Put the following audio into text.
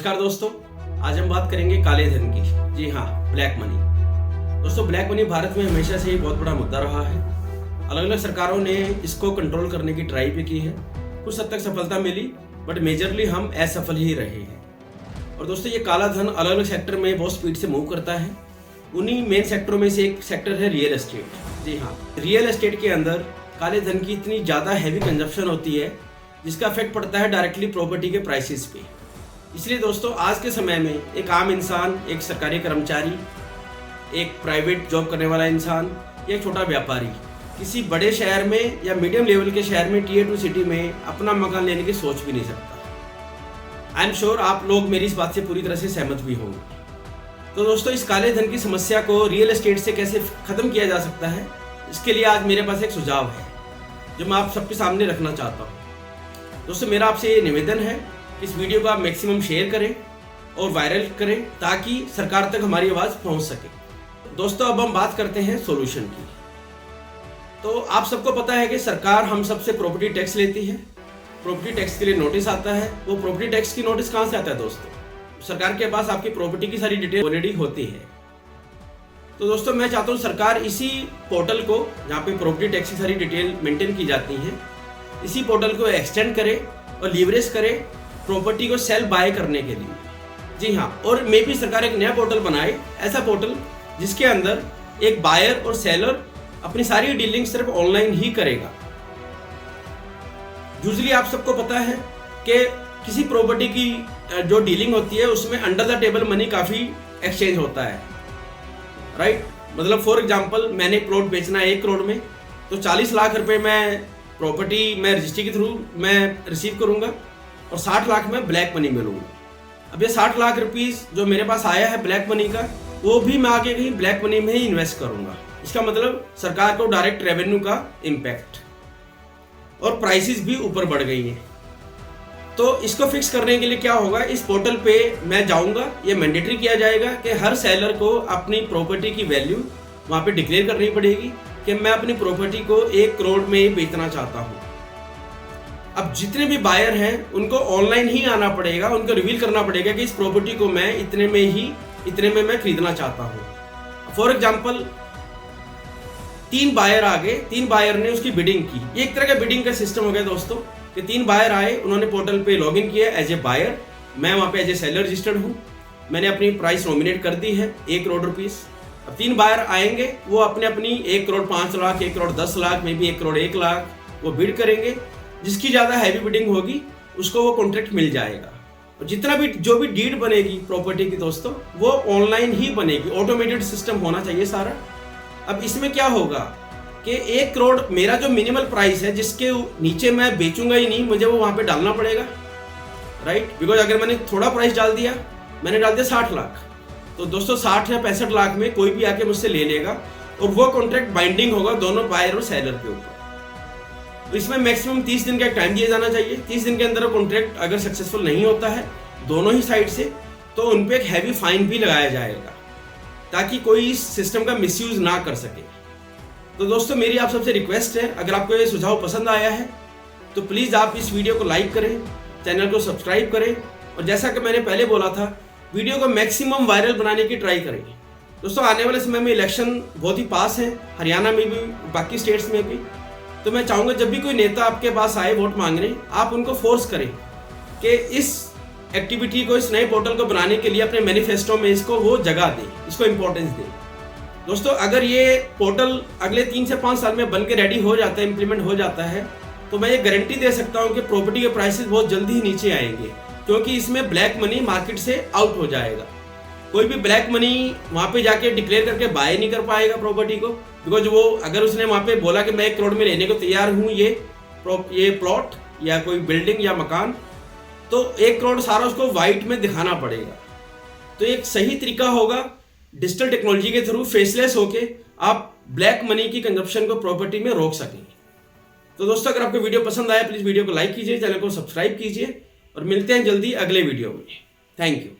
नमस्कार दोस्तों, आज हम बात करेंगे काले धन की। जी हाँ, ब्लैक मनी। दोस्तों, ब्लैक मनी भारत में हमेशा से ही बहुत बड़ा मुद्दा रहा है। अलग अलग सरकारों ने इसको कंट्रोल करने की ट्राई भी की है, कुछ हद तक सफलता मिली, बट मेजरली हम असफल ही रहे हैं। और दोस्तों, ये काला धन अलग अलग सेक्टर में बहुत स्पीड से मूव करता है। उन्हीं मेन सेक्टरों में से एक सेक्टर है रियल एस्टेट। जी हाँ, रियल एस्टेट के अंदर काले धन की इतनी ज़्यादा हैवी कंजप्शन होती है जिसका इफेक्ट पड़ता है डायरेक्टली प्रॉपर्टी के प्राइसेस पे। इसलिए दोस्तों, आज के समय में एक आम इंसान, एक सरकारी कर्मचारी, एक प्राइवेट जॉब करने वाला इंसान या एक छोटा व्यापारी किसी बड़े शहर में या मीडियम लेवल के शहर में Tier 2 सिटी में अपना मकान लेने की सोच भी नहीं सकता। आई एम श्योर आप लोग मेरी इस बात से पूरी तरह से सहमत भी होंगे। तो दोस्तों, इस काले धन की समस्या को रियल एस्टेट से कैसे खत्म किया जा सकता है, इसके लिए आज मेरे पास एक सुझाव है जो मैं आप सबके सामने रखना चाहता हूँ। दोस्तों, मेरा आपसे ये निवेदन है कि इस वीडियो को आप मैक्सिमम शेयर करें और वायरल करें ताकि सरकार तक हमारी आवाज़ पहुंच सके। दोस्तों, अब हम बात करते हैं सॉल्यूशन की। तो आप सबको पता है कि सरकार हम सबसे प्रॉपर्टी टैक्स लेती है। प्रॉपर्टी टैक्स के लिए नोटिस आता है। वो प्रॉपर्टी टैक्स की नोटिस कहाँ से आता है दोस्तों? सरकार के पास आपकी प्रॉपर्टी की सारी डिटेल ऑलरेडी होती है। तो दोस्तों, मैं चाहता हूँ सरकार इसी पोर्टल को, जहाँ पे प्रॉपर्टी टैक्स की सारी डिटेल मेंटेन की जाती है, इसी पोर्टल को एक्सटेंड करे और लीवरेज करे प्रॉपर्टी को सेल बाय करने के लिए। जी हाँ, और मे भी सरकार एक नया पोर्टल बनाए, ऐसा पोर्टल जिसके अंदर एक बायर और सेलर अपनी सारी डीलिंग सिर्फ ऑनलाइन ही करेगा। यूजुअली आप सबको पता है कि किसी प्रॉपर्टी की जो डीलिंग होती है उसमें अंडर द टेबल मनी काफ़ी एक्सचेंज होता है, राइट? मतलब फॉर एग्जांपल, मैंने प्लॉट बेचना है 1 करोड़ में, तो 40 लाख रुपए मैं प्रॉपर्टी मैं रजिस्ट्री के थ्रू मैं रिसीव करूंगा और 60 लाख में ब्लैक मनी में लूँगा। अब ये 60 लाख रुपीस जो मेरे पास आया है ब्लैक मनी का, वो भी मैं आगे कहीं ब्लैक मनी में ही इन्वेस्ट करूंगा। इसका मतलब सरकार को डायरेक्ट रेवेन्यू का इम्पैक्ट, और प्राइसेस भी ऊपर बढ़ गई हैं। तो इसको फिक्स करने के लिए क्या होगा, इस पोर्टल पे मैं जाऊंगा, ये मैंडेटरी किया जाएगा कि हर सेलर को अपनी प्रॉपर्टी की वैल्यू वहाँ पे डिक्लेयर करनी पड़ेगी कि मैं अपनी प्रॉपर्टी को 1 करोड़ में ही बेचना चाहता हूँ। अब जितने भी बायर हैं उनको ऑनलाइन ही आना पड़ेगा, उनको रिवील करना पड़ेगा कि इस प्रॉपर्टी को मैं इतने में मैं खरीदना चाहता हूँ। फॉर एग्जाम्पल, 3 बायर आ गए, 3 बायर ने उसकी बिडिंग की। ये एक तरह का बिडिंग का सिस्टम हो गया दोस्तों कि 3 बायर आए, उन्होंने पोर्टल पे लॉगिन किया एज ए बायर, मैं वहाँ पे एज ए सेलर रजिस्टर्ड हूँ, मैंने अपनी प्राइस नॉमिनेट कर दी है 1 करोड़ रुपीस। अब 3 बायर आएंगे, वो अपनी 1 करोड़ 5 लाख, 1 करोड़ 10 लाख, मे भी 1 करोड़ 1 लाख वो बिड करेंगे। जिसकी ज़्यादा हैवी बिडिंग होगी उसको वो कॉन्ट्रैक्ट मिल जाएगा। और जितना भी जो भी डीड बनेगी प्रॉपर्टी की दोस्तों, वो ऑनलाइन ही बनेगी, ऑटोमेटेड सिस्टम होना चाहिए सारा। अब इसमें क्या होगा कि 1 करोड़ मेरा जो मिनिमल प्राइस है, जिसके नीचे मैं बेचूंगा ही नहीं, मुझे वो वहाँ पे डालना पड़ेगा, राइट? बिकॉज अगर मैंने थोड़ा प्राइस डाल दिया, मैंने डाल दिया 60 लाख, तो दोस्तों 60 या 65 लाख में कोई भी आके मुझसे ले लेगा और वो कॉन्ट्रैक्ट बाइंडिंग होगा दोनों बायर और सेलर के ऊपर। तो इसमें मैक्सिमम 30 दिन का टाइम दिया जाना चाहिए। 30 दिन के अंदर कॉन्ट्रैक्ट अगर सक्सेसफुल नहीं होता है दोनों ही साइड से, तो उन पे एक हैवी फाइन भी लगाया जाएगा ताकि कोई इस सिस्टम का मिसयूज ना कर सके। तो दोस्तों, मेरी आप सबसे रिक्वेस्ट है, अगर आपको ये सुझाव पसंद आया है तो प्लीज़ आप इस वीडियो को लाइक करें, चैनल को सब्सक्राइब करें, और जैसा कि मैंने पहले बोला था, वीडियो को मैक्सिमम वायरल बनाने की ट्राई करें। दोस्तों, आने वाले समय में इलेक्शन बहुत ही पास है, हरियाणा में भी, बाकी स्टेट्स में भी। तो मैं चाहूँगा जब भी कोई नेता आपके पास आए वोट मांगने, आप उनको फोर्स करें कि इस एक्टिविटी को, इस नए पोर्टल को बनाने के लिए अपने मैनिफेस्टो में इसको वो जगह दें, इसको इम्पोर्टेंस दें। दोस्तों, अगर ये पोर्टल अगले 3 से 5 साल में बन के रेडी हो जाता है, इम्प्लीमेंट हो जाता है, तो मैं ये गारंटी दे सकता हूँ कि प्रॉपर्टी के प्राइसेस बहुत जल्दी ही नीचे आएंगे, क्योंकि इसमें ब्लैक मनी मार्केट से आउट हो जाएगा। कोई भी ब्लैक मनी वहाँ पे जाके डिक्लेयर करके बाय नहीं कर पाएगा प्रॉपर्टी को, बिकॉज वो अगर उसने वहाँ पे बोला कि मैं 1 करोड़ में लेने को तैयार हूँ ये प्लॉट या कोई बिल्डिंग या मकान, तो 1 करोड़ सारा उसको वाइट में दिखाना पड़ेगा। तो एक सही तरीका होगा, डिजिटल टेक्नोलॉजी के थ्रू फेसलेस होके आप ब्लैक मनी की कंजप्शन को प्रॉपर्टी में रोक सकेंगे। तो दोस्तों, अगर आपको वीडियो पसंद आया प्लीज़ वीडियो को लाइक कीजिए, चैनल को सब्सक्राइब कीजिए, और मिलते हैं जल्दी अगले वीडियो में। Thank you.